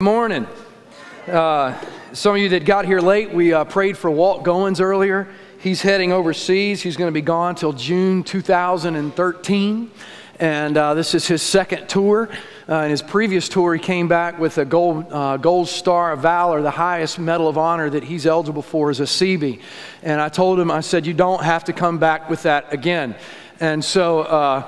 Morning. Some of you that got here late, we prayed for Walt Goins earlier. He's heading overseas. He's going to be gone till June 2013. And this is his second tour. In his previous tour, he came back with a gold Star of Valor, the highest medal of honor that he's eligible for as a Seabee. And I told him, I said, you don't have to come back with that again. And so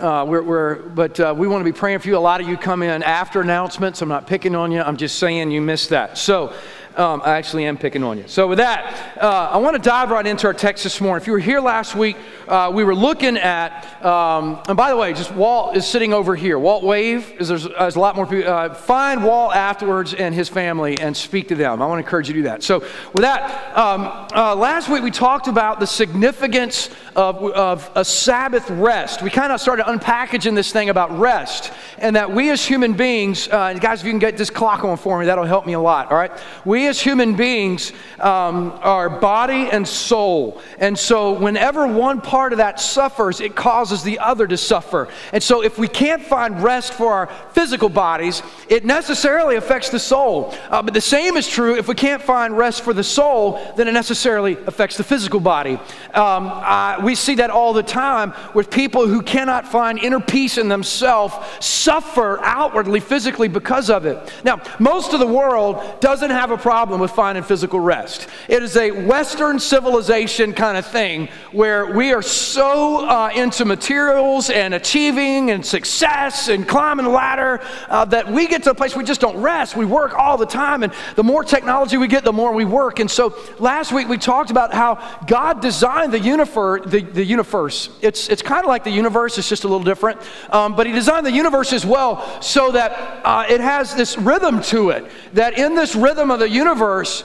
we want to be praying for you. A lot of you come in after announcements. I'm not picking on you. I'm just saying you missed that. So I actually am picking on you. So with that, I want to dive right into our text this morning. If you were here last week, we were looking at, and by the way, just Walt is sitting over here. Walt, wave. There's a lot more people. Find Walt afterwards and his family and speak to them. I want to encourage you to do that. So with that, last week we talked about the significance of a Sabbath rest. We kind of started unpackaging this thing about rest, and that we as human beings, guys, if you can get this clock on for me, that'll help me a lot, all right? We as human beings are body and soul, and so whenever one part of that suffers, it causes the other to suffer. And so if we can't find rest for our physical bodies, it necessarily affects the soul. But the same is true if we can't find rest for the soul, then it necessarily affects the physical body. We see that all the time with people who cannot find inner peace in themselves suffer outwardly, physically because of it. Now, most of the world doesn't have a problem with finding physical rest. It is a Western civilization kind of thing where we are so into materials and achieving and success and climbing the ladder that we get to a place where we just don't rest. We work all the time, and the more technology we get, the more we work. And so last week we talked about how God designed the universe. It's kind of like the universe, it's just a little different. But he designed the universe as well so that it has this rhythm to it. That in this rhythm of the universe,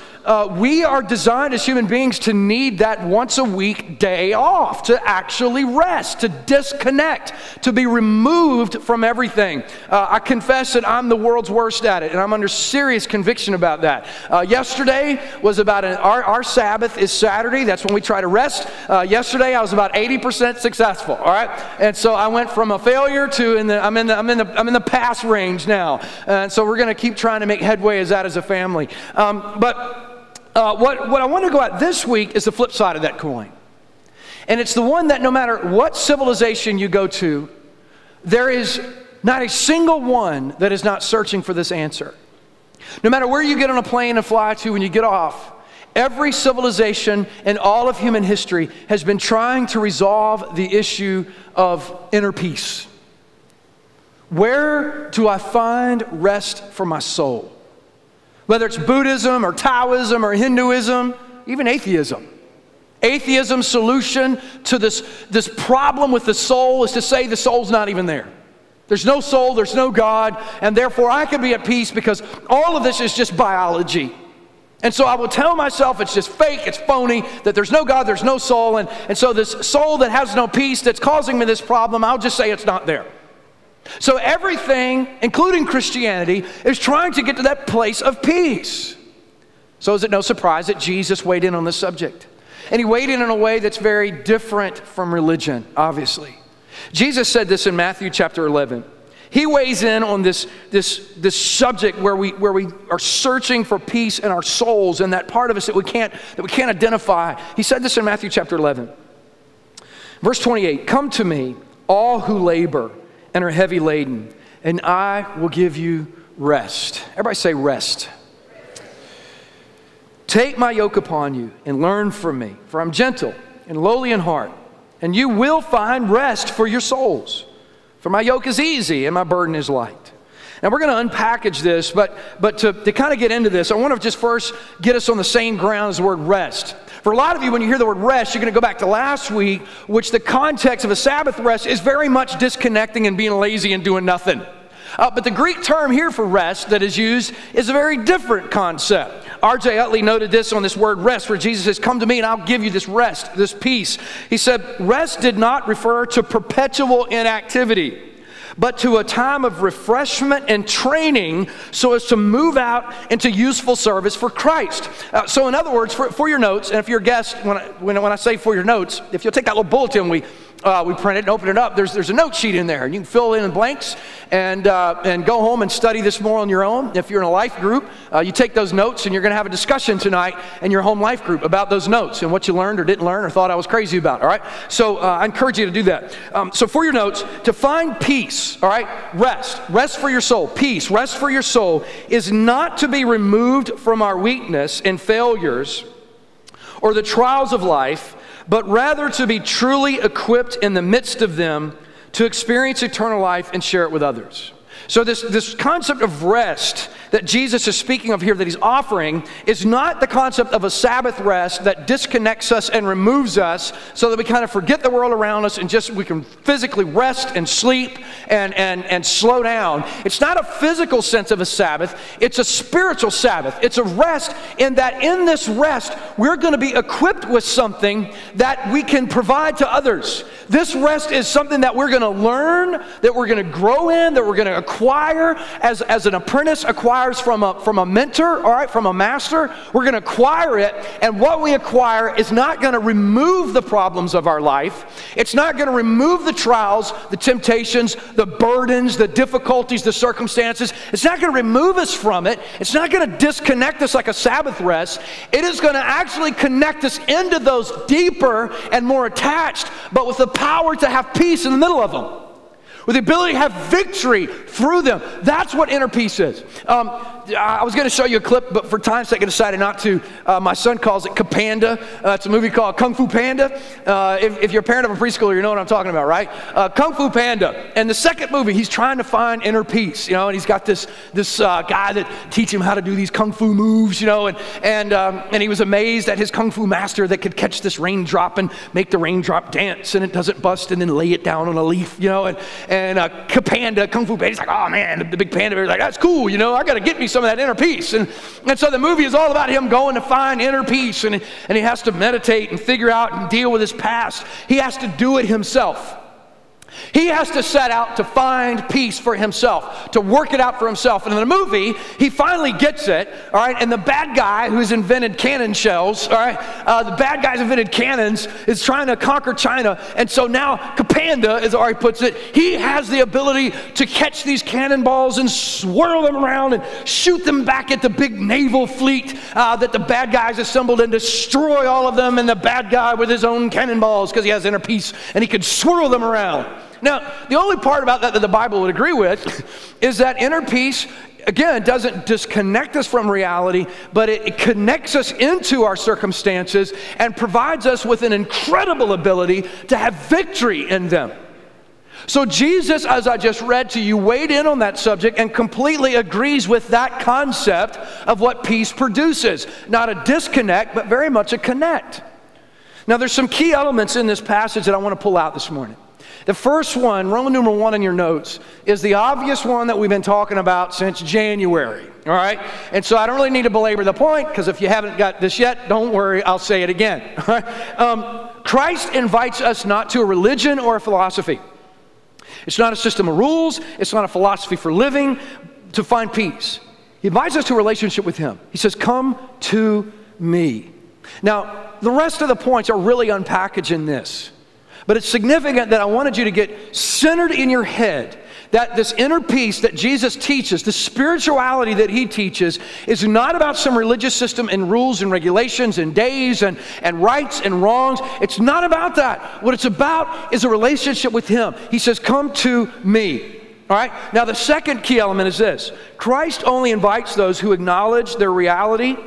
we are designed as human beings to need that once a week day off, to actually rest, to disconnect, to be removed from everything. I confess that I'm the world's worst at it, and I'm under serious conviction about that. Yesterday was about our Sabbath is Saturday. That's when we try to rest. Yesterday I was about 80% successful. All right, and so I went from a failure to I'm in the pass range now, and so we're going to keep trying to make headway as a family. What I want to go at this week is the flip side of that coin. And it's the one that no matter what civilization you go to, there is not a single one that is not searching for this answer. No matter where you get on a plane and fly to when you get off, every civilization in all of human history has been trying to resolve the issue of inner peace. Where do I find rest for my soul? Whether it's Buddhism or Taoism or Hinduism, even atheism. Atheism's solution to this problem with the soul is to say the soul's not even there. There's no soul, there's no God, and therefore I can be at peace because all of this is just biology. And so I will tell myself it's just fake, it's phony, that there's no God, there's no soul, and so this soul that has no peace that's causing me this problem, I'll just say it's not there. So everything, including Christianity, is trying to get to that place of peace. So is it no surprise that Jesus weighed in on this subject? And he weighed in a way that's very different from religion, obviously. Jesus said this in Matthew chapter 11. He weighs in on this subject where we are searching for peace in our souls and that part of us that we can't identify. He said this in Matthew chapter 11. Verse 28, "Come to me, all who labor and are heavy laden, and I will give you rest." Everybody say rest. "Take my yoke upon you and learn from me, for I'm gentle and lowly in heart, and you will find rest for your souls. For my yoke is easy and my burden is light." Now we're going to unpackage this, but to kind of get into this, I want to just first get us on the same ground as the word rest. For a lot of you, when you hear the word rest, you're going to go back to last week, which the context of a Sabbath rest is very much disconnecting and being lazy and doing nothing. But the Greek term here for rest that is used is a very different concept. R.J. Utley noted this on this word rest, where Jesus says, "Come to me and I'll give you this rest, this peace." He said, rest did not refer to perpetual inactivity, but to a time of refreshment and training so as to move out into useful service for Christ. So in other words, for your notes, and if you're a guest, when I say for your notes, if you'll take that little bulletin we we print it and open it up, there's a note sheet in there. And you can fill in the blanks and go home and study this more on your own. If you're in a life group, you take those notes and you're going to have a discussion tonight in your home life group about those notes and what you learned or didn't learn or thought I was crazy about, all right? So I encourage you to do that. So for your notes, to find peace, all right, rest for your soul, peace, rest for your soul is not to be removed from our weakness and failures or the trials of life, but rather to be truly equipped in the midst of them to experience eternal life and share it with others. So this concept of rest that Jesus is speaking of here, that he's offering, is not the concept of a Sabbath rest that disconnects us and removes us so that we kind of forget the world around us and just we can physically rest and sleep and slow down. It's not a physical sense of a Sabbath. It's a spiritual Sabbath. It's a rest in that in this rest, we're going to be equipped with something that we can provide to others. This rest is something that we're going to learn, that we're going to grow in, that we're going to acquire as an apprentice acquires from a mentor, all right, from a master. We're going to acquire it, and what we acquire is not going to remove the problems of our life. It's not going to remove the trials, the temptations, the burdens, the difficulties, the circumstances. It's not going to remove us from it. It's not going to disconnect us like a Sabbath rest. It is going to actually connect us into those deeper and more attached, but with the power to have peace in the middle of them, with the ability to have victory through them. That's what inner peace is. I was going to show you a clip, but for time's sake I decided not to. My son calls it Kapanda. It's a movie called Kung Fu Panda. If you're a parent of a preschooler, you know what I'm talking about, right? Kung Fu Panda. And the second movie, he's trying to find inner peace, you know, and he's got this guy that teaches him how to do these Kung Fu moves, you know, and he was amazed at his Kung Fu master that could catch this raindrop and make the raindrop dance and it doesn't bust and then lay it down on a leaf, you know, and Kapanda, Kung Fu Panda, he's like, oh man, the big panda bear's like, that's cool, you know, I got to get me some of that inner peace. And so the movie is all about him going to find inner peace, and he has to meditate and figure out and deal with his past. He has to do it himself. He has to set out to find peace for himself, to work it out for himself. And in the movie, he finally gets it, all right? And the bad guy who's invented cannon shells, all right? The bad guy's invented cannons, is trying to conquer China. And so now Kapanda, as Ari puts it, he has the ability to catch these cannonballs and swirl them around and shoot them back at the big naval fleet that the bad guys assembled and destroy all of them, and the bad guy with his own cannonballs because he has inner peace and he can swirl them around. Now, the only part about that the Bible would agree with is that inner peace, again, doesn't disconnect us from reality, but it connects us into our circumstances and provides us with an incredible ability to have victory in them. So Jesus, as I just read to you, weighed in on that subject and completely agrees with that concept of what peace produces. Not a disconnect, but very much a connect. Now, there's some key elements in this passage that I want to pull out this morning. The first one, Roman numeral 1 in your notes, is the obvious one that we've been talking about since January, all right? And so I don't really need to belabor the point, because if you haven't got this yet, don't worry, I'll say it again, all right? Christ invites us not to a religion or a philosophy. It's not a system of rules. It's not a philosophy for living to find peace. He invites us to a relationship with him. He says, come to me. Now, the rest of the points are really unpackaged in this. But it's significant that I wanted you to get centered in your head that this inner peace that Jesus teaches, the spirituality that he teaches, is not about some religious system and rules and regulations and days and rights and wrongs. It's not about that. What it's about is a relationship with him. He says, come to me. All right? Now, the second key element is this. Christ only invites those who acknowledge their reality,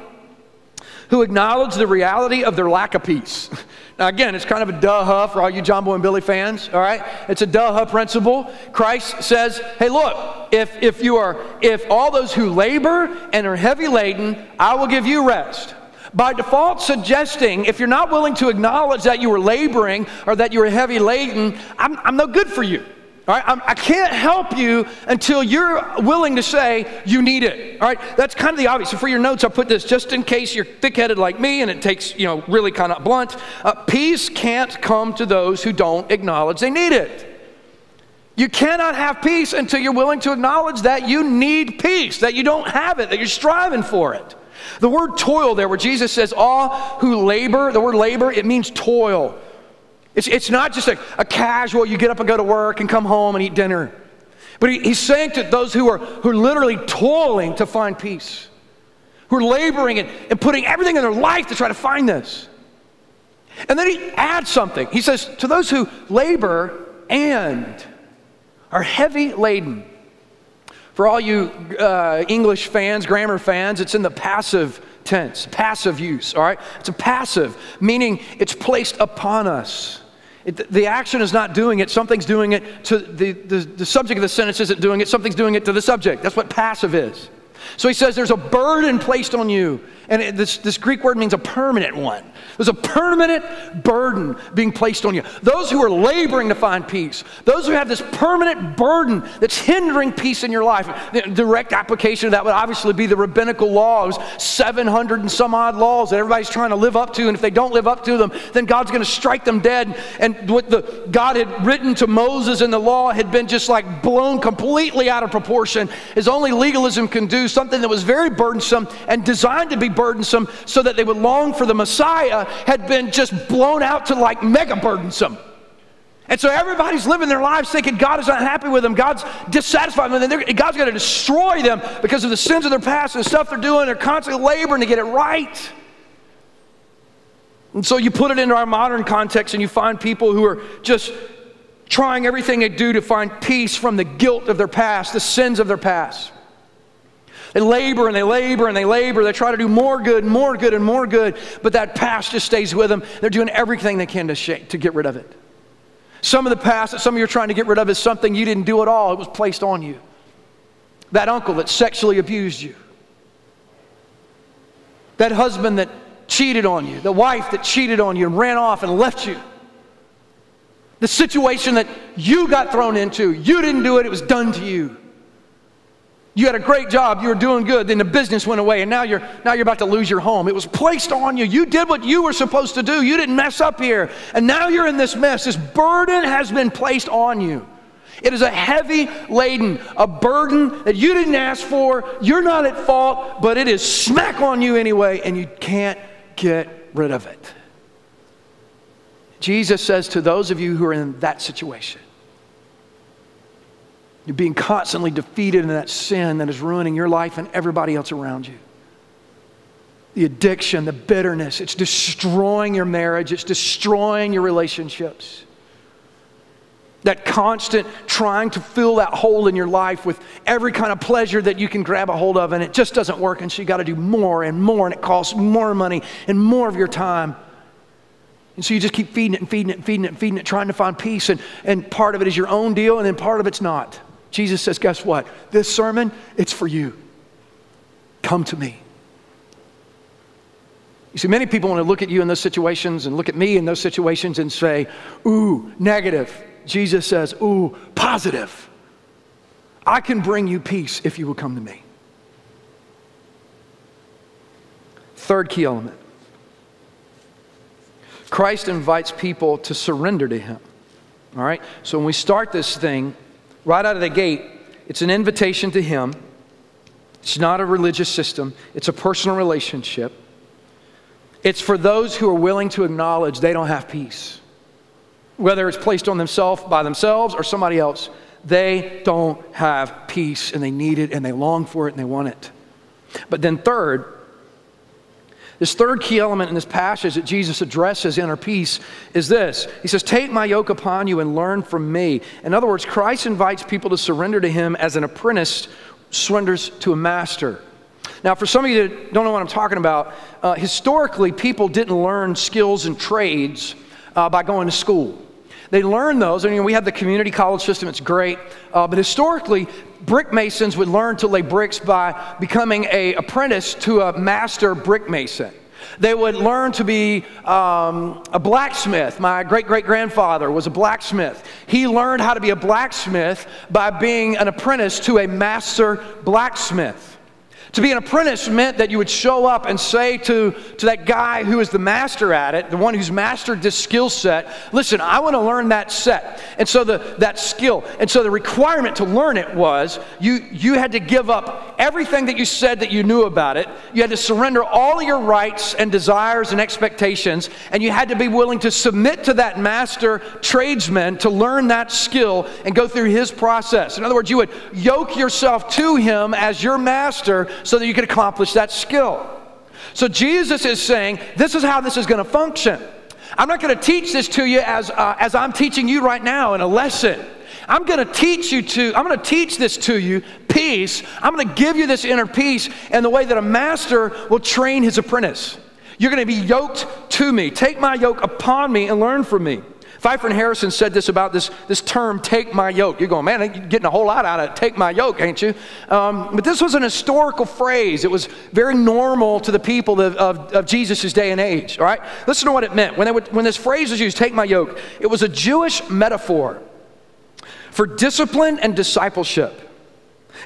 who acknowledge the reality of their lack of peace. Now again, it's kind of a duh-huh for all you John Boy and Billy fans, all right? It's a duh-huh principle. Christ says, hey look, if all those who labor and are heavy laden, I will give you rest. By default suggesting, if you're not willing to acknowledge that you were laboring or that you were heavy laden, I'm no good for you. All right, I can't help you until you're willing to say you need it. All right, that's kind of the obvious. So for your notes, I'll put this just in case you're thick-headed like me and it takes, really kind of blunt. Peace can't come to those who don't acknowledge they need it. You cannot have peace until you're willing to acknowledge that you need peace, that you don't have it, that you're striving for it. The word toil there, where Jesus says all who labor, the word labor, it means toil. It's not just a casual, you get up and go to work and come home and eat dinner. But he's saying to those who are literally toiling to find peace, who are laboring and putting everything in their life to try to find this. And then he adds something. He says, to those who labor and are heavy laden. For all you English fans, grammar fans, it's in the passive tense, passive use, all right? It's a passive, meaning it's placed upon us. The action is not doing it. Something's doing it to the subject of the sentence isn't doing it. Something's doing it to the subject. That's what passive is. So he says there's a burden placed on you. And this Greek word means a permanent one. There's a permanent burden being placed on you. Those who are laboring to find peace, those who have this permanent burden that's hindering peace in your life. The direct application of that would obviously be the rabbinical laws, 700 and some odd laws that everybody's trying to live up to. And if they don't live up to them, then God's going to strike them dead. And what God had written to Moses in the law had been just like blown completely out of proportion, as only legalism can do, something that was very burdensome and designed to be burdensome so that they would long for the Messiah had been just blown out to like mega burdensome. And so everybody's living their lives thinking God is not happy with them, God's dissatisfied with them, God's going to destroy them because of the sins of their past and the stuff they're doing. They're constantly laboring to get it right. And so you put it into our modern context and you find people who are just trying everything they do to find peace from the guilt of their past, the sins of their past. They labor and they labor and they labor. They try to do more good and more good and more good, but that past just stays with them. They're doing everything they can to get rid of it. Some of the past that some of you are trying to get rid of is something you didn't do at all. It was placed on you. That uncle that sexually abused you. That husband that cheated on you. The wife that cheated on you and ran off and left you. The situation that you got thrown into. You didn't do it. It was done to you. You had a great job, you were doing good, then the business went away, and now you're about to lose your home. It was placed on you. You did what you were supposed to do. You didn't mess up here. And now you're in this mess. This burden has been placed on you. It is a heavy laden, a burden that you didn't ask for. You're not at fault, but it is smack on you anyway, and you can't get rid of it. Jesus says to those of you who are in that situation, you're being constantly defeated in that sin that is ruining your life and everybody else around you. The addiction, the bitterness, it's destroying your marriage. It's destroying your relationships. That constant trying to fill that hole in your life with every kind of pleasure that you can grab a hold of, and it just doesn't work, and so you got to do more and more, and it costs more money and more of your time. And so you just keep feeding it and feeding it and feeding it and feeding it, trying to find peace, and part of it is your own deal, and then part of it's not. Jesus says, guess what? This sermon, it's for you. Come to me. You see, many people want to look at you in those situations and look at me in those situations and say, ooh, negative. Jesus says, ooh, positive. I can bring you peace if you will come to me. Third key element. Christ invites people to surrender to him. All right? So when we start this thing, right out of the gate, it's an invitation to him. It's not a religious system. It's a personal relationship. It's for those who are willing to acknowledge they don't have peace. Whether it's placed on themselves by themselves or somebody else, they don't have peace and they need it and they long for it and they want it. But then third, this third key element in this passage that Jesus addresses inner peace is this. He says, take my yoke upon you and learn from me. In other words, Christ invites people to surrender to him as an apprentice surrenders to a master. Now, for some of you that don't know what I'm talking about, historically, people didn't learn skills and trades by going to school. They learned those, and we have the community college system, it's great, but historically, brick masons would learn to lay bricks by becoming an apprentice to a master brick mason. They would learn to be a blacksmith. My great-great-grandfather was a blacksmith. He learned how to be a blacksmith by being an apprentice to a master blacksmith. To be an apprentice meant that you would show up and say to that guy who is the master at it, the one who's mastered this skill set, listen, I want to learn that set. And so that skill. And so the requirement to learn it was you had to give up everything that you said that you knew about it. You had to surrender all of your rights and desires and expectations, and you had to be willing to submit to that master tradesman to learn that skill and go through his process. In other words, you would yoke yourself to him as your master so that you could accomplish that skill. So Jesus is saying, this is how this is going to function. I'm not going to teach this to you as I'm teaching you right now in a lesson. I'm going to teach this to you, peace. I'm going to give you this inner peace and the way that a master will train his apprentice. You're going to be yoked to me. Take my yoke upon me and learn from me. Pfeiffer and Harrison said this about this term, take my yoke. You're going, man, you're getting a whole lot out of it. Take my yoke, ain't you? But this was an historical phrase. It was very normal to the people of Jesus' day and age, all right? Listen to what it meant. When this phrase was used, take my yoke, it was a Jewish metaphor for discipline and discipleship.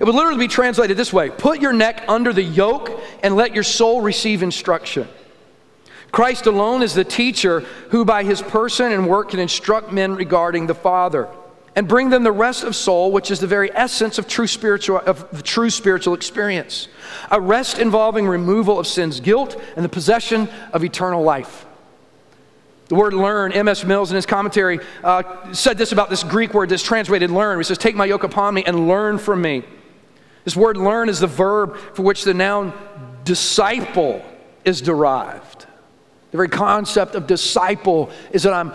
It would literally be translated this way: put your neck under the yoke and let your soul receive instruction. Christ alone is the teacher who by his person and work can instruct men regarding the Father and bring them the rest of soul, which is the very essence of the true spiritual experience. A rest involving removal of sin's guilt and the possession of eternal life. The word learn, M.S. Mills in his commentary said this about this Greek word that's translated learn. He says, take my yoke upon me and learn from me. This word learn is the verb for which the noun disciple is derived. The very concept of disciple is that I'm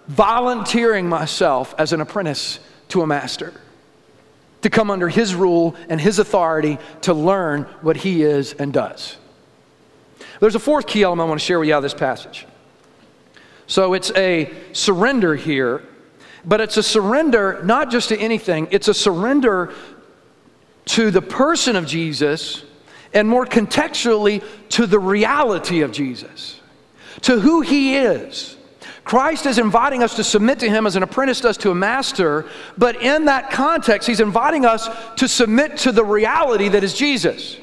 volunteering myself as an apprentice to a master, to come under his rule and his authority to learn what he is and does. There's a fourth key element I want to share with you out of this passage. So it's a surrender here, but it's a surrender not just to anything, it's a surrender to the person of Jesus and more contextually to the reality of Jesus, to who he is. Christ is inviting us to submit to him as an apprentice does to a master, but in that context, he's inviting us to submit to the reality that is Jesus.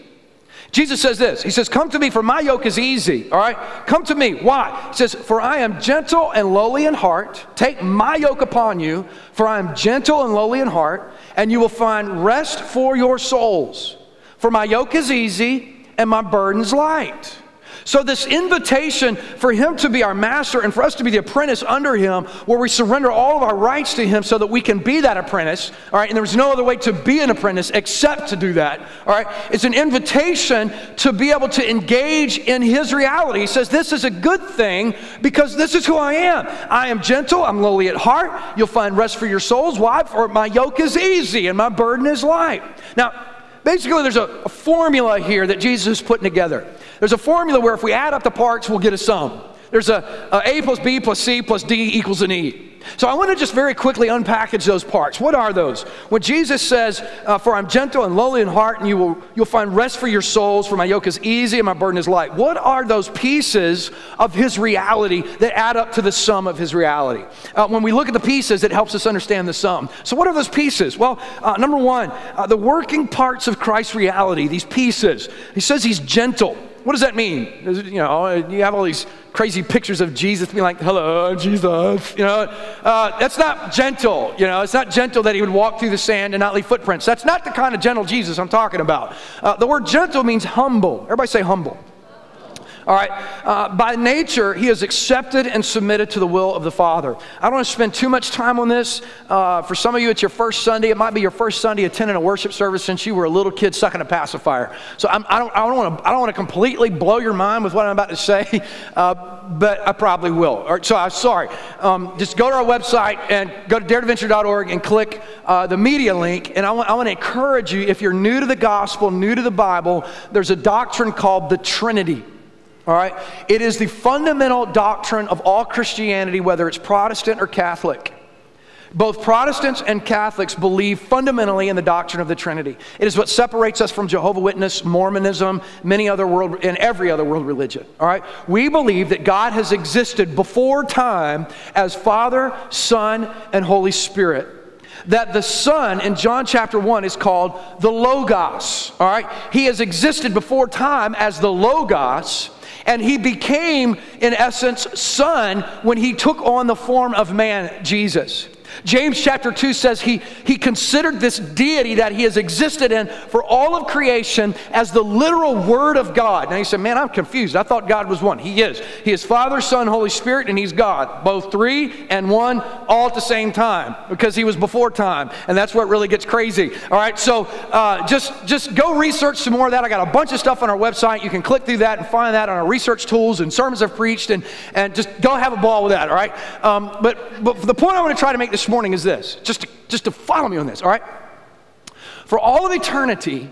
Jesus says this, he says, come to me for my yoke is easy, all right? Come to me, why? He says, for I am gentle and lowly in heart. Take my yoke upon you, for I am gentle and lowly in heart, and you will find rest for your souls. For my yoke is easy and my burden's light. So this invitation for him to be our master and for us to be the apprentice under him, where we surrender all of our rights to him so that we can be that apprentice, all right? And there's no other way to be an apprentice except to do that, all right? It's an invitation to be able to engage in his reality. He says, this is a good thing because this is who I am. I am gentle, I'm lowly at heart. You'll find rest for your souls. Why? For my yoke is easy and my burden is light. Now, basically, there's a formula here that Jesus is putting together. There's a formula where if we add up the parts, we'll get a sum. There's A plus B plus C plus D equals an E. So I want to just very quickly unpackage those parts. What are those? When Jesus says, for I'm gentle and lowly in heart, and you'll find rest for your souls, for my yoke is easy and my burden is light. What are those pieces of his reality that add up to the sum of his reality? When we look at the pieces, it helps us understand the sum. So what are those pieces? Well, number one, the working parts of Christ's reality, these pieces. He says he's gentle. What does that mean? You know, you have all these crazy pictures of Jesus being like, hello, Jesus. You know, that's not gentle. You know, it's not gentle that he would walk through the sand and not leave footprints. That's not the kind of gentle Jesus I'm talking about. The word gentle means humble. Everybody say humble. All right, by nature, he is accepted and submitted to the will of the Father. I don't want to spend too much time on this. For some of you, it's your first Sunday. It might be your first Sunday attending a worship service since you were a little kid sucking a pacifier. So I don't want to completely blow your mind with what I'm about to say, but I probably will. All right, so I'm sorry. Just go to our website and go to daretoventure.org and click the media link. And I want to encourage you, if you're new to the gospel, new to the Bible, there's a doctrine called the Trinity. All right? It is the fundamental doctrine of all Christianity, whether it's Protestant or Catholic. Both Protestants and Catholics believe fundamentally in the doctrine of the Trinity. It is what separates us from Jehovah's Witness, Mormonism, and every other world religion. All right? We believe that God has existed before time as Father, Son, and Holy Spirit. that the Son in John chapter 1 is called the Logos, all right? He has existed before time as the Logos, and he became, in essence, Son when he took on the form of man, Jesus. James chapter 2 says he considered this deity that he has existed in for all of creation as the literal Word of God. Now you say, man, I'm confused. I thought God was one. He is. He is Father, Son, Holy Spirit, and he's God. Both three and one all at the same time because he was before time. And that's what really gets crazy. All right, so just go research some more of that. I got a bunch of stuff on our website. You can click through that and find that on our research tools and sermons I've preached, and just go have a ball with that, all right? But the point I want to try to make this morning is this, just to follow me on this, all right? For all of eternity,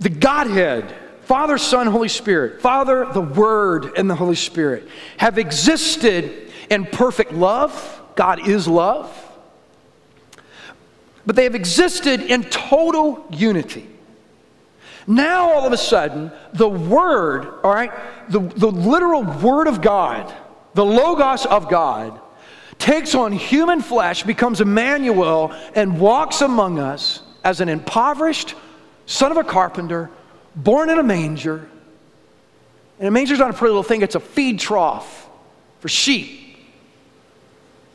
the Godhead, Father, Son, Holy Spirit, Father, the Word, and the Holy Spirit have existed in perfect love. God is love. But they have existed in total unity. Now, all of a sudden, the Word, all right, the literal Word of God, the Logos of God, takes on human flesh, becomes Emmanuel, and walks among us as an impoverished son of a carpenter, born in a manger. And a manger's not a pretty little thing, it's a feed trough for sheep.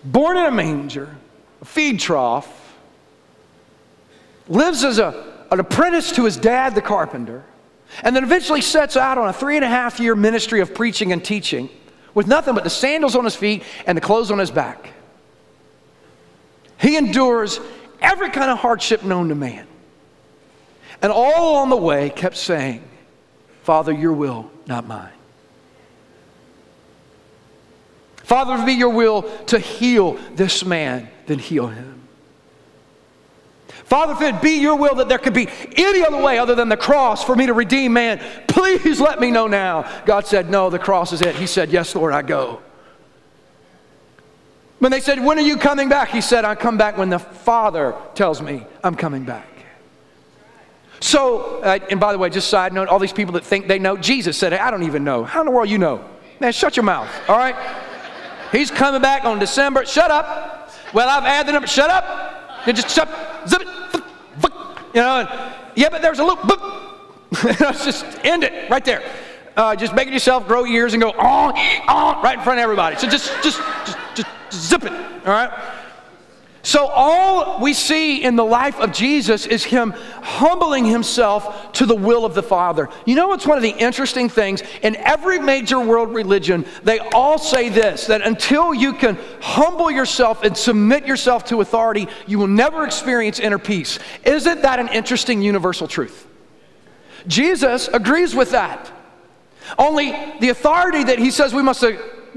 Born in a manger, a feed trough, lives as an apprentice to his dad, the carpenter, and then eventually sets out on a 3.5-year ministry of preaching and teaching, with nothing but the sandals on his feet and the clothes on his back. He endures every kind of hardship known to man. And all along the way kept saying, Father, your will, not mine. Father, if it be your will to heal this man, then heal him. Father, if it be your will that there could be any other way other than the cross for me to redeem man, please let me know now. God said, no, the cross is it. He said, yes, Lord, I go. When they said, when are you coming back? He said, I come back when the Father tells me I'm coming back. So, and by the way, just side note, all these people that think they know, Jesus said, I don't even know. How in the world you know? Man, shut your mouth, all right? He's coming back on December. Shut up. Well, I've added the number. Shut up. You just shut. Zip it. You know, yeah, but there's a loop. Let's just end it right there. Just make it yourself, grow ears, and go on right in front of everybody. So just zip it. All right. So all we see in the life of Jesus is him humbling himself to the will of the Father. You know what's one of the interesting things? In every major world religion, they all say this, that until you can humble yourself and submit yourself to authority, you will never experience inner peace. Isn't that an interesting universal truth? Jesus agrees with that. Only the authority that he says we must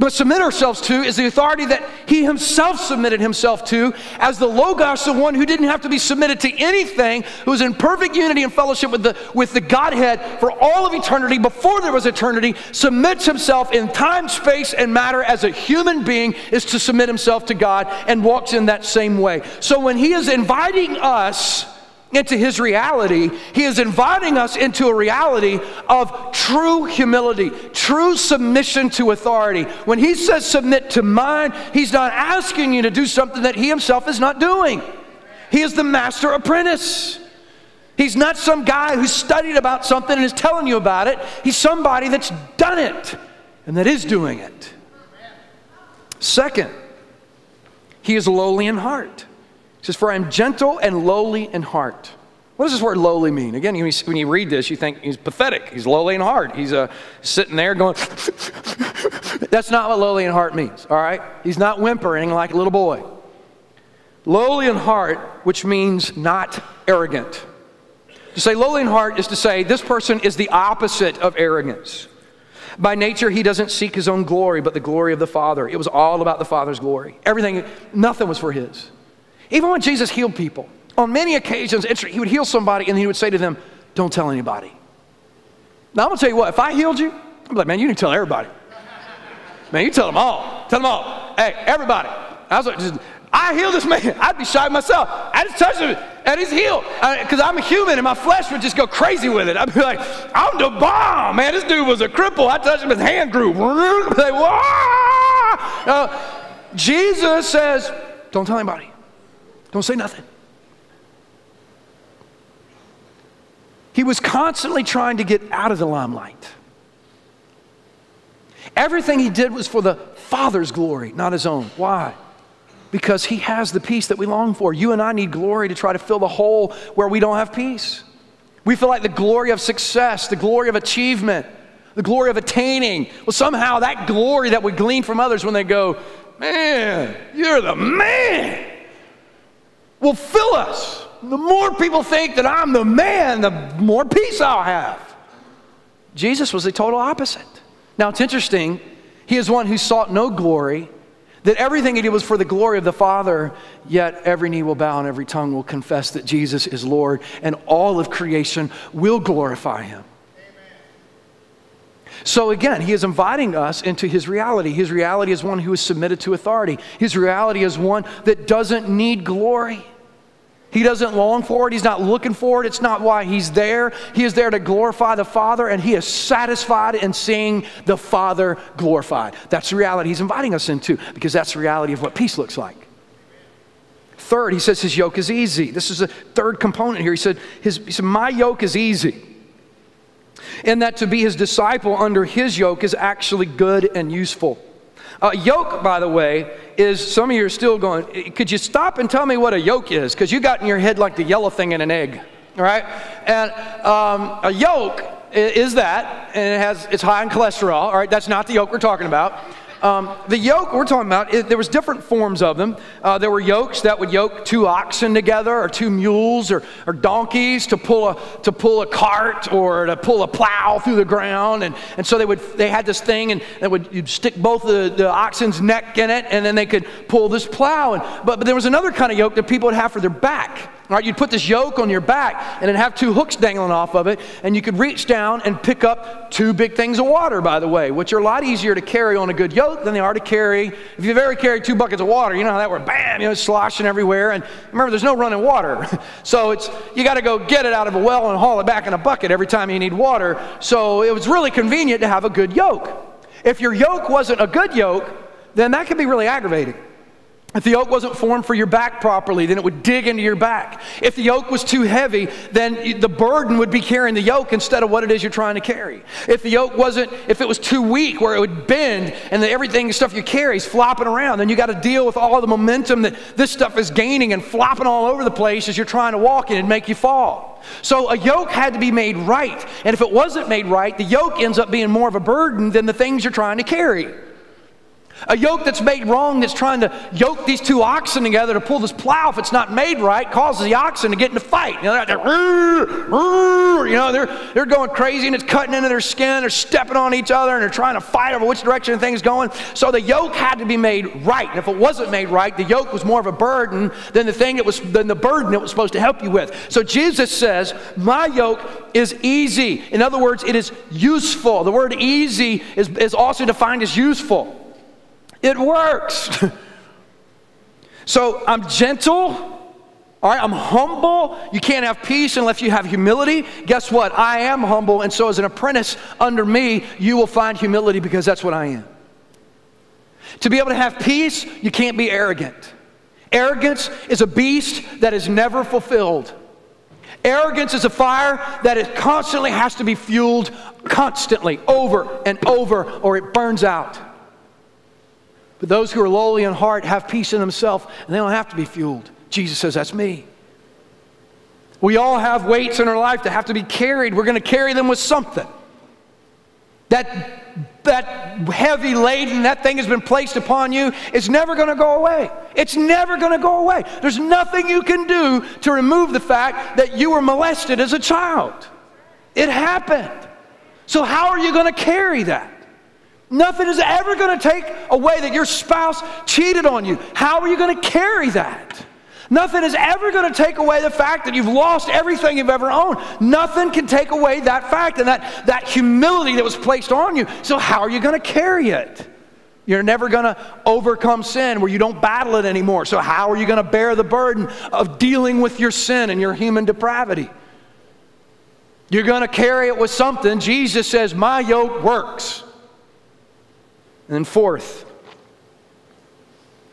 submit ourselves to is the authority that he himself submitted himself to as the Logos, the one who didn't have to be submitted to anything, who was in perfect unity and fellowship with the Godhead for all of eternity, before there was eternity, submits himself in time, space, and matter as a human being, is to submit himself to God, and walks in that same way. So when he is inviting us into his reality, he is inviting us into a reality of true humility, true submission to authority. When he says submit to mine, he's not asking you to do something that he himself is not doing. He is the master apprentice. He's not some guy who studied about something and is telling you about it. He's somebody that's done it and that is doing it. Second, he is lowly in heart. He says, for I am gentle and lowly in heart. What does this word lowly mean? Again, when you read this, you think he's pathetic. He's lowly in heart. He's sitting there going, that's not what lowly in heart means, all right? He's not whimpering like a little boy. Lowly in heart, which means not arrogant. To say lowly in heart is to say this person is the opposite of arrogance. By nature, he doesn't seek his own glory, but the glory of the Father. It was all about the Father's glory. Everything, nothing was for his. Even when Jesus healed people, on many occasions, he would heal somebody and he would say to them, don't tell anybody. Now, I'm going to tell you what, if I healed you, I'm like, man, you need to tell everybody. Man, you tell them all. Tell them all. Hey, everybody. I healed this man. I'd be shy myself. I just touched him and he's healed. Because I'm a human and my flesh would just go crazy with it. I'd be like, I'm the bomb, man. This dude was a cripple. I touched him, his hand grew. Like, whoa! Jesus says, don't tell anybody. Don't say nothing. He was constantly trying to get out of the limelight. Everything he did was for the Father's glory, not his own. Why? Because he has the peace that we long for. You and I need glory to try to fill the hole where we don't have peace. We feel like the glory of success, the glory of achievement, the glory of attaining. Well, somehow that glory that we glean from others when they go, man, you're the man, will fill us. The more people think that I'm the man, the more peace I'll have. Jesus was the total opposite. Now, it's interesting. He is one who sought no glory, that everything he did was for the glory of the Father, yet every knee will bow and every tongue will confess that Jesus is Lord, and all of creation will glorify him. So again, he is inviting us into his reality. His reality is one who is submitted to authority. His reality is one that doesn't need glory. He doesn't long for it. He's not looking for it. It's not why he's there. He is there to glorify the Father, and he is satisfied in seeing the Father glorified. That's the reality he's inviting us into, because that's the reality of what peace looks like. Third, he says his yoke is easy. This is a third component here. He said, my yoke is easy. And that to be his disciple under his yoke is actually good and useful. Yoke, by the way, is, some of you are still going, could you stop and tell me what a yolk is? Because you got in your head like the yellow thing in an egg, all right? And a yolk is that, and it's high in cholesterol, all right? That's not the yolk we're talking about. The yoke we're talking about, there was different forms of them. There were yokes that would yoke 2 oxen together, or 2 mules, or donkeys to pull a cart, or to pull a plow through the ground. And so they had this thing, and you'd stick both the oxen's neck in it, and then they could pull this plow. But there was another kind of yoke that people would have for their back. Right, you'd put this yoke on your back and then have 2 hooks dangling off of it, and you could reach down and pick up 2 big things of water, by the way, which are a lot easier to carry on a good yoke than they are to carry. If you've ever carried 2 buckets of water, you know how that works. Bam, it's sloshing everywhere. And remember, there's no running water. So you got to go get it out of a well and haul it back in a bucket every time you need water. So it was really convenient to have a good yoke. If your yoke wasn't a good yoke, then that could be really aggravating. If the yoke wasn't formed for your back properly, then it would dig into your back. If the yoke was too heavy, then the burden would be carrying the yoke instead of what it is you're trying to carry. If it was too weak where it would bend and everything, stuff you carry is flopping around, then you got to deal with all the momentum that this stuff is gaining and flopping all over the place as you're trying to walk, and it'd make you fall. So a yoke had to be made right. And if it wasn't made right, the yoke ends up being more of a burden than the things you're trying to carry. A yoke that's made wrong, that's trying to yoke these 2 oxen together to pull this plow, if it's not made right, causes the oxen to get in a fight. You know, they're going crazy, and it's cutting into their skin. They're stepping on each other, and they're trying to fight over which direction the thing's going. So the yoke had to be made right. And if it wasn't made right, the yoke was more of a burden than the burden it was supposed to help you with. So Jesus says, my yoke is easy. In other words, it is useful. The word easy is also defined as useful. It works. So I'm gentle, all right, I'm humble. You can't have peace unless you have humility. Guess what? I am humble, and so as an apprentice under me, you will find humility, because that's what I am. To be able to have peace, you can't be arrogant. Arrogance is a beast that is never fulfilled. Arrogance is a fire that it constantly has to be fueled, constantly, over and over, or it burns out. But those who are lowly in heart have peace in themselves, and they don't have to be fueled. Jesus says, that's me. We all have weights in our life that have to be carried. We're going to carry them with something. That heavy laden, that thing has been placed upon you, is never going to go away. It's never going to go away. There's nothing you can do to remove the fact that you were molested as a child. It happened. So how are you going to carry that? Nothing is ever going to take away that your spouse cheated on you. How are you going to carry that? Nothing is ever going to take away the fact that you've lost everything you've ever owned. Nothing can take away that fact and that humility that was placed on you. So how are you going to carry it? You're never going to overcome sin where you don't battle it anymore. So how are you going to bear the burden of dealing with your sin and your human depravity? You're going to carry it with something. Jesus says, my yoke works. And then fourth,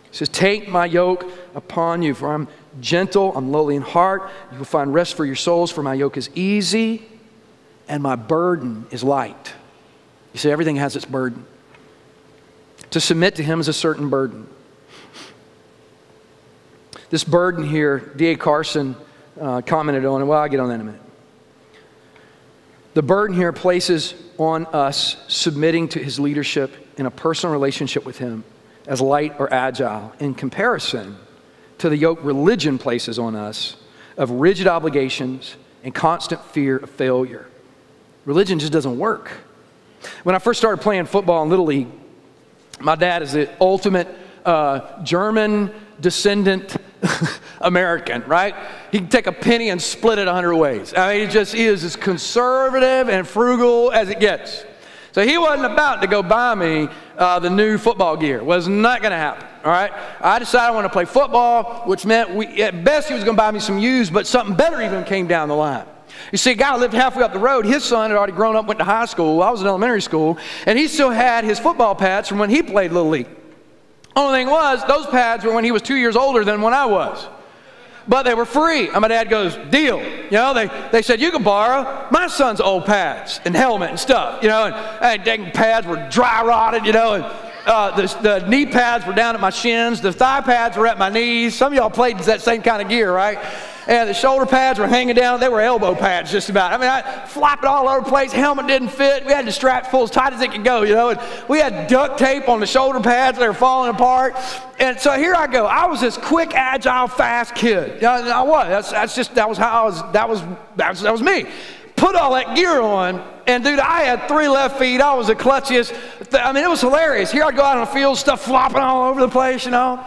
he says, take my yoke upon you, for I'm gentle, I'm lowly in heart. You will find rest for your souls, for my yoke is easy and my burden is light. You see, everything has its burden. To submit to him is a certain burden. This burden here, D.A. Carson commented on it. Well, I'll get on that in a minute. The burden here places on us submitting to his leadership in a personal relationship with him as light or agile in comparison to the yoke religion places on us of rigid obligations and constant fear of failure. Religion just doesn't work. When I first started playing football in Little League, my dad is the ultimate German descendant American, right? He can take a penny and split it 100 ways. I mean, he is as conservative and frugal as it gets. So he wasn't about to go buy me the new football gear. Was not going to happen, all right? I decided I want to play football, which meant at best he was going to buy me some used, but something better even came down the line. You see, a guy who lived halfway up the road, his son had already grown up, went to high school. I was in elementary school, and he still had his football pads from when he played Little League. Only thing was, those pads were when he was 2 years older than when I was. But they were free. And my dad goes, deal. You know, they said, you can borrow my son's old pads and helmet and stuff. You know, and dang pads were dry rotted, you know, and the knee pads were down at my shins. The thigh pads were at my knees. Some of y'all played that same kind of gear, right? And the shoulder pads were hanging down. They were elbow pads just about. I mean, I flopped all over the place. Helmet didn't fit. We had the straps pull as tight as it could go, you know. And we had duct tape on the shoulder pads. They were falling apart. And so here I go. I was this quick, agile, fast kid. You know, I was. That was how I was. That was me. Put all that gear on, and dude, I had 3 left feet. I was the clutchiest. I mean, it was hilarious. Here I'd go out on the field, stuff flopping all over the place, you know.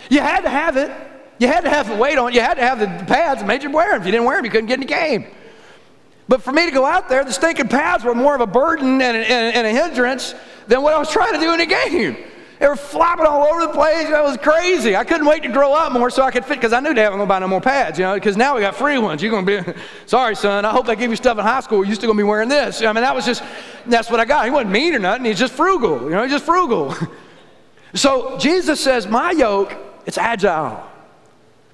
You had to have it. You had to have the weight on. You had to have the pads that made you wear them. If you didn't wear them, you couldn't get in the game. But for me to go out there, the stinking pads were more of a burden and a hindrance than what I was trying to do in the game. They were flopping all over the place. That was crazy. I couldn't wait to grow up more so I could fit, because I knew Dad wasn't going to buy no more pads, you know, because now we got free ones. You're going to be, sorry, son, I hope they give you stuff in high school. You're still going to be wearing this. I mean, that's what I got. He wasn't mean or nothing. He's just frugal. You know, he's just frugal. So Jesus says, my yoke, it's agile.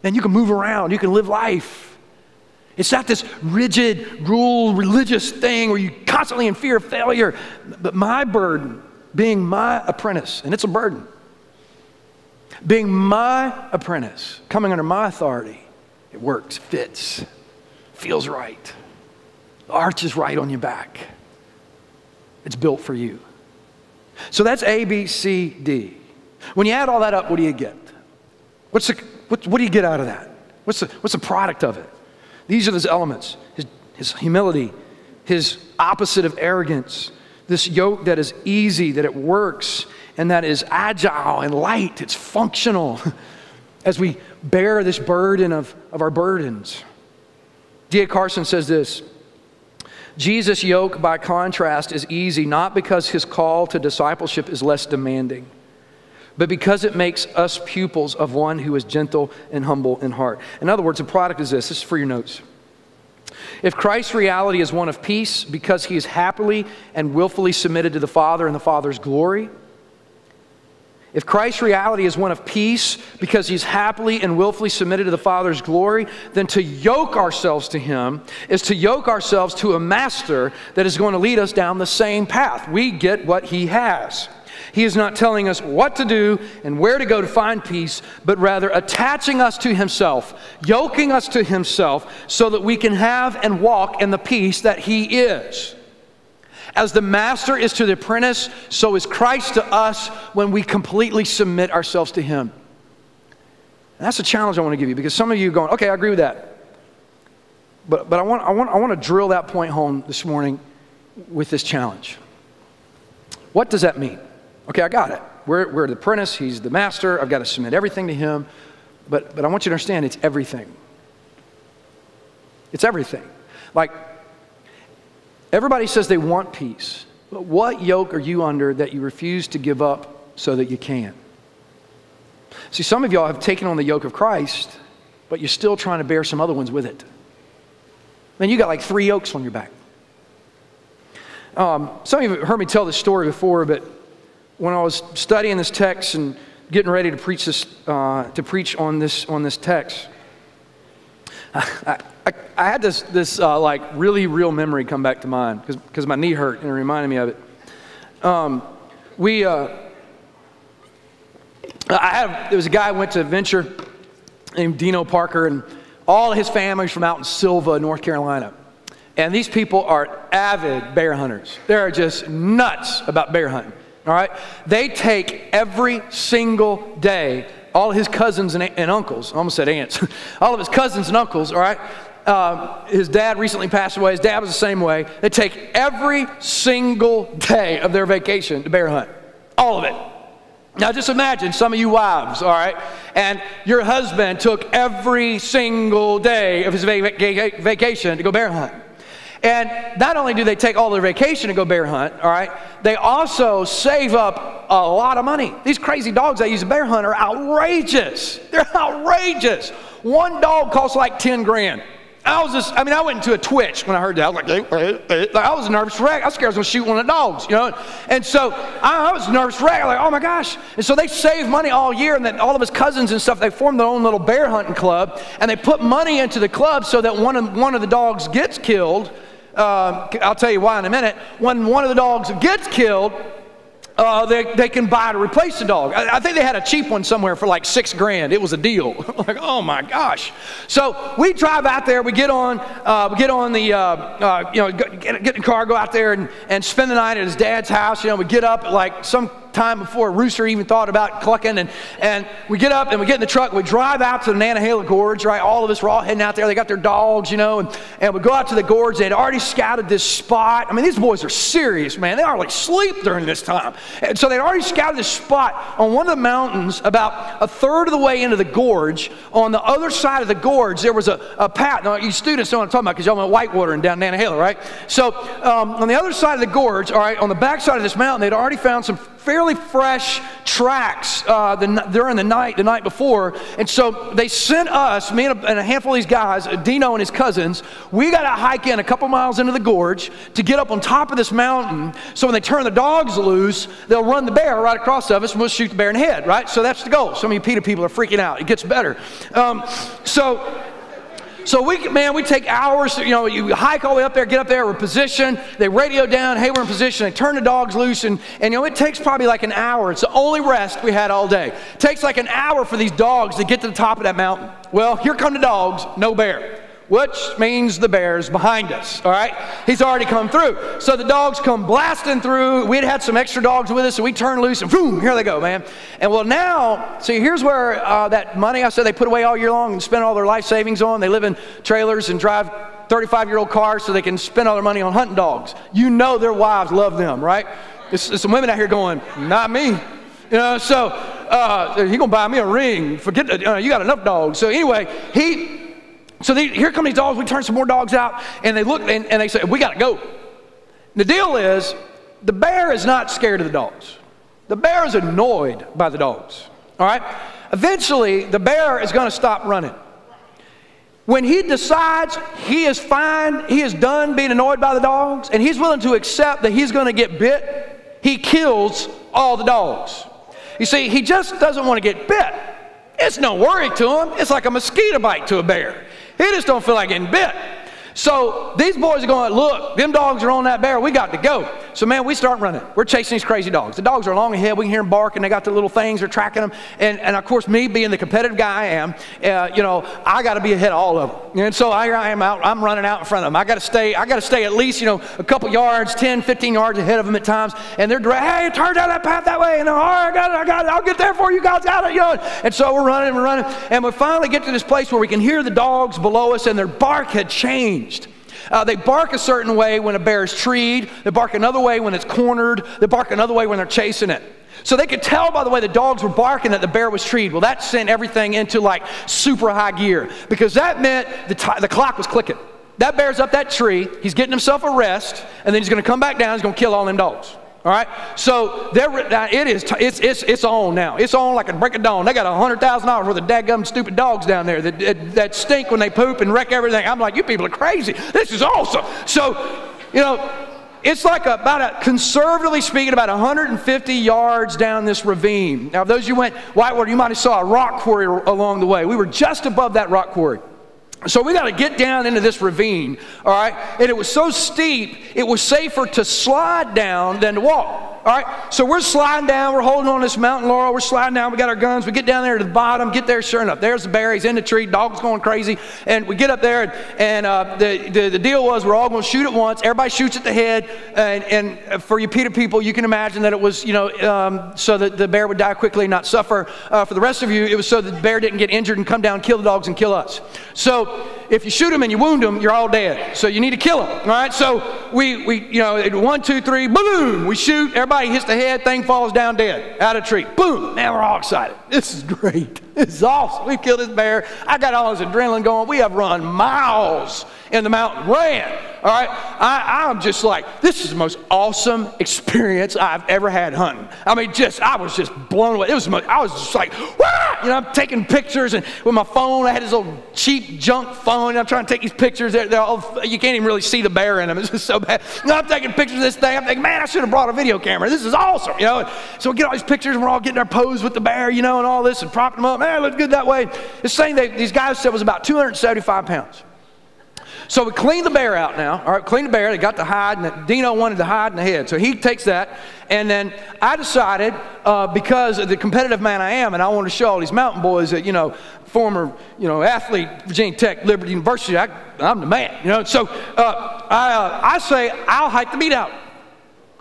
And you can move around. You can live life. It's not this rigid, rule, religious thing where you're constantly in fear of failure. But my burden, being my apprentice, and it's a burden, being my apprentice, coming under my authority, it works, fits, feels right. The arch is right on your back. It's built for you. So that's A, B, C, D. When you add all that up, what do you get? What do you get out of that? What's the product of it? These are those elements. His humility, his opposite of arrogance, this yoke that is easy, that it works, and that is agile and light. It's functional as we bear this burden of our burdens. D.A. Carson says this, Jesus' yoke, by contrast, is easy, not because his call to discipleship is less demanding, but because it makes us pupils of one who is gentle and humble in heart. In other words, the product is this. This is for your notes. If Christ's reality is one of peace because he is happily and willfully submitted to the Father and the Father's glory, if Christ's reality is one of peace because he's happily and willfully submitted to the Father's glory, then to yoke ourselves to him is to yoke ourselves to a master that is going to lead us down the same path. We get what he has. He is not telling us what to do and where to go to find peace, but rather attaching us to himself, yoking us to himself so that we can have and walk in the peace that he is. As the master is to the apprentice, so is Christ to us when we completely submit ourselves to him. And that's a challenge I want to give you, because some of you are going, okay, I agree with that. But I want to drill that point home this morning with this challenge. What does that mean? Okay, I got it. We're the apprentice. He's the master. I've got to submit everything to him. But I want you to understand it's everything. It's everything. Like, everybody says they want peace. But what yoke are you under that you refuse to give up so that you can? See, some of y'all have taken on the yoke of Christ, but you're still trying to bear some other ones with it. Man, you got like 3 yokes on your back. Some of you have heard me tell this story before, but when I was studying this text and getting ready to preach on this text, I had this like really real memory come back to mind because my knee hurt and it reminded me of it. There was a guy I went to Venture named Dino Parker, and all of his family's from out in Silva, North Carolina. And these people are avid bear hunters. They're just nuts about bear hunting, all right? They take every single day, all his cousins and uncles, I almost said aunts, all of his cousins and uncles, all right? His dad recently passed away. His dad was the same way. They take every single day of their vacation to bear hunt, all of it. Now just imagine some of you wives, all right, and your husband took every single day of his vacation to go bear hunt. And not only do they take all their vacation to go bear hunt, all right, they also save up a lot of money. These crazy dogs they use to bear hunt are outrageous. They're outrageous. One dog costs like 10 grand. I went into a twitch when I heard that. I was like, I was a nervous wreck. I was scared I was going to shoot one of the dogs, you know. And so I was a nervous wreck. I was like, oh my gosh. And so they save money all year, and then all of his cousins and stuff, they formed their own little bear hunting club, and they put money into the club so that one of the dogs gets killed. I'll tell you why in a minute. When one of the dogs gets killed, they can buy to replace the dog. I think they had a cheap one somewhere for like 6 grand. It was a deal. Like, oh my gosh. So we drive out there. We get on the get in the car, go out there and spend the night at his dad's house. You know, we get up at like some time before a rooster even thought about clucking, and we get up and we get in the truck. We drive out to the Nantahala Gorge, right? All of us were all heading out there. They got their dogs, you know, and we go out to the gorge. They'd already scouted this spot. I mean, these boys are serious, man. They are like sleep during this time. And so they'd already scouted this spot on one of the mountains about a third of the way into the gorge. On the other side of the gorge, there was a path. Now, you students know what I'm talking about because y'all went whitewatering down Nantahala, right? So on the other side of the gorge, all right, on the back side of this mountain, they'd already found some fairly fresh tracks during the night before. And so they sent us, me and a handful of these guys, Dino and his cousins, we got to hike in a couple miles into the gorge to get up on top of this mountain. So when they turn the dogs loose, they'll run the bear right across of us and we'll shoot the bear in the head, right? So that's the goal. Some of you PETA people are freaking out. It gets better. So we take hours, you know, you hike all the way up there, get up there, we're positioned, they radio down, hey, we're in position, they turn the dogs loose, and you know, it takes probably like an hour. It's the only rest we had all day. It takes like an hour for these dogs to get to the top of that mountain. Well, here come the dogs, no bear, which means the bear's behind us, all right? He's already come through. So the dogs come blasting through. We'd had some extra dogs with us, so we turn loose, and boom, here they go, man. And well, now, see, here's where that money I said they put away all year long and spend all their life savings on. They live in trailers and drive 35-year-old cars so they can spend all their money on hunting dogs. You know their wives love them, right? There's some women out here going, not me. You know, so he gonna buy me a ring. Forget that, you got enough dogs. So anyway, here come these dogs. We turn some more dogs out, and they look and they say, we got to go. The deal is, the bear is not scared of the dogs. The bear is annoyed by the dogs, all right? Eventually, the bear is going to stop running. When he decides he is fine, he is done being annoyed by the dogs, and he's willing to accept that he's going to get bit, he kills all the dogs. You see, he just doesn't want to get bit. It's no worry to him. It's like a mosquito bite to a bear. He just don't feel like getting bit. So these boys are going, look, them dogs are on that bear. We got to go. So, man, we start running. We're chasing these crazy dogs. The dogs are along ahead. We can hear them barking. They got the little things. They're tracking them. And of course, me being the competitive guy I am, you know, I got to be ahead of all of them. And so here I am out. I'm running out in front of them. I got to stay at least, you know, a couple yards, 10, 15 yards ahead of them at times. And they're hey, turn down that path that way. And all right, I got it. I'll get there for you guys. Got it. You know? And so we're running. And we finally get to this place where we can hear the dogs below us, and their bark had changed. They bark a certain way when a bear is treed. They bark another way when it's cornered. They bark another way when they're chasing it. So they could tell by the way the dogs were barking that the bear was treed. Well, that sent everything into like super high gear, because that meant the clock was clicking. That bear's up that tree. He's getting himself a rest, and then he's going to come back down. He's going to kill all them dogs. All right, so it's on now. It's on like a break of dawn. They got $100,000 worth of dadgum stupid dogs down there that stink when they poop and wreck everything. I'm like, you people are crazy. This is awesome. So, you know, it's like conservatively speaking, about 150 yards down this ravine. Now, if those of you went whitewater, you might have saw a rock quarry along the way. We were just above that rock quarry. So we got to get down into this ravine, all right? And it was so steep, it was safer to slide down than to walk. All right, so we're sliding down. We're holding on this mountain laurel. We're sliding down. We got our guns. We get down there to the bottom. Get there, sure enough, there's the bear. He's in the tree. Dog's going crazy. And we get up there, and the deal was we're all going to shoot at once. Everybody shoots at the head. And for you Peter people, you can imagine that it was, so that the bear would die quickly and not suffer. For the rest of you, it was so that the bear didn't get injured and come down, kill the dogs, and kill us. So if you shoot him and you wound him, you're all dead. So you need to kill him. All right. So we 1, 2, 3, boom. We shoot. Everybody hits the head. Thing falls down dead out of a tree. Boom. Man, we're all excited. This is great. This is awesome. We've killed this bear. I got all this adrenaline going. We have run miles in the mountain. Ran. All right. I'm just like, this is the most awesome experience I've ever had hunting. I mean, I was just blown away. I was just like, wah! I'm taking pictures, and with my phone, I had this little cheap junk phone. I'm trying to take these pictures. You can't even really see the bear in them. It's just so bad. I'm taking pictures of this thing. I'm thinking, man, I should have brought a video camera. This is awesome. So we get all these pictures, and we're all getting our pose with the bear, and all this, and propping them up. Man, it looked good that way. This thing these guys said was about 275 pounds. So we cleaned the bear out now. All right, cleaned the bear. They got the hide, and Dino wanted the hide and the head. So he takes that, and then I decided, because of the competitive man I am, and I want to show all these mountain boys that, former, athlete, Virginia Tech, Liberty University, I'm the man, So I say, I'll hike the meat out.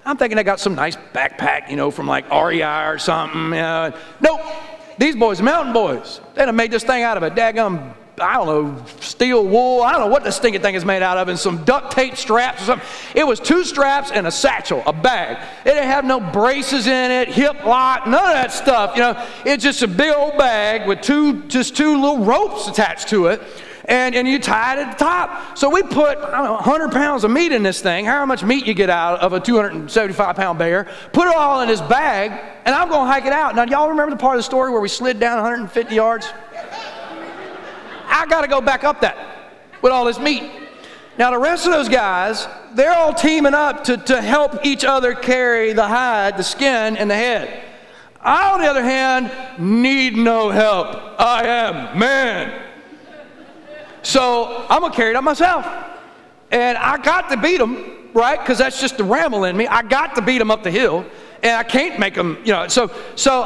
I'm thinking I got some nice backpack, from like REI or something. Nope. These boys are mountain boys. They done made this thing out of a daggum, I don't know, steel wool. I don't know what this stinking thing is made out of, and some duct tape straps or something. It was 2 straps and a satchel, a bag. It didn't have no braces in it, hip lock, none of that stuff. It's just a big old bag with two little ropes attached to it, and you tie it at the top. So we put, 100 pounds of meat in this thing, however much meat you get out of a 275-pound bear, put it all in this bag, and I'm going to hike it out. Now, y'all remember the part of the story where we slid down 150 yards? I got to go back up that with all this meat. Now, the rest of those guys, they're all teaming up to help each other carry the hide, the skin, and the head. I, on the other hand, need no help. I am man. So I'm going to carry it up myself. And I got to beat them, right? Because that's just the ramble in me. I got to beat them up the hill. And I can't make them, So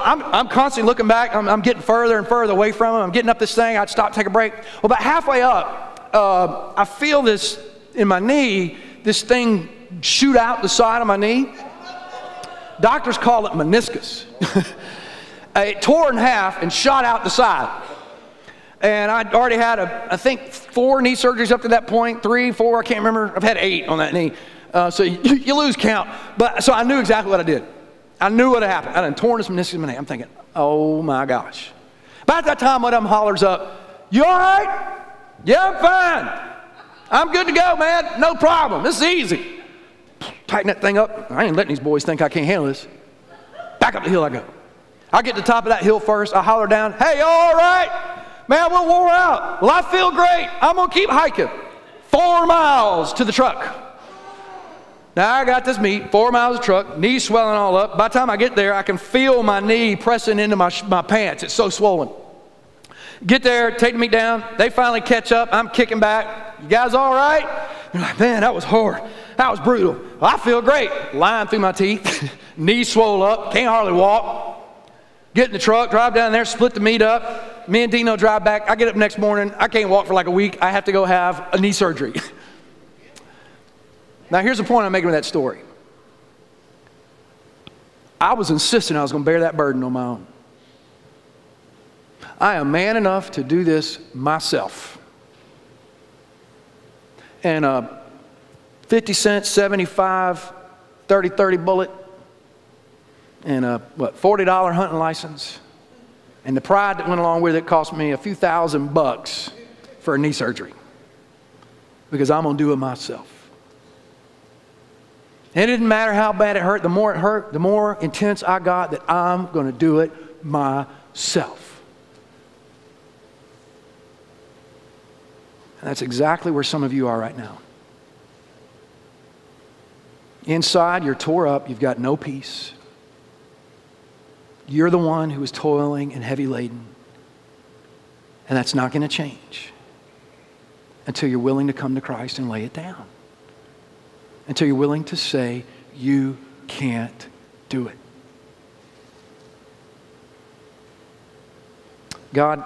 I'm constantly looking back. I'm getting further and further away from them. I'm getting up this thing. I'd stop, take a break. Well, about halfway up, I feel this in my knee, this thing shoot out the side of my knee. Doctors call it meniscus. It tore in half and shot out the side. And I'd already had, I think, 4 knee surgeries up to that point, 3, 4, I can't remember. I've had 8 on that knee. So you lose count. So I knew exactly what I did. I knew what had happened. I done torn this meniscus in my knee. I'm thinking, oh my gosh. About that time, one of them hollers up, "You all right?" "Yeah, I'm fine. I'm good to go, man. No problem. This is easy." Tighten that thing up. I ain't letting these boys think I can't handle this. Back up the hill I go. I get to the top of that hill first. I holler down, "Hey, you all right?" "Man, we're wore out." "Well, I feel great. I'm going to keep hiking." 4 miles to the truck. Now I got this meat, 4 miles of truck, knee swelling all up. By the time I get there, I can feel my knee pressing into my pants. It's so swollen. Get there, take the meat down. They finally catch up. I'm kicking back. "You guys all right?" They're like, "Man, that was hard. That was brutal." "Well, I feel great." Lying through my teeth, knee swole up, can't hardly walk. Get in the truck, drive down there, split the meat up. Me and Dino drive back. I get up next morning. I can't walk for like a week. I have to go have a knee surgery. Now, here's the point I'm making with that story. I was insisting I was going to bear that burden on my own. I am man enough to do this myself. And a 50 cent, 75, 30 bullet, and a, $40 hunting license, and the pride that went along with it cost me a few $1,000 for a knee surgery, because I'm going to do it myself. And it didn't matter how bad it hurt. The more intense I got that I'm going to do it myself. And that's exactly where some of you are right now. Inside, you're tore up. You've got no peace. You're the one who is toiling and heavy laden. And that's not going to change. until you're willing to come to Christ and lay it down. Until you're willing to say, you can't do it. God,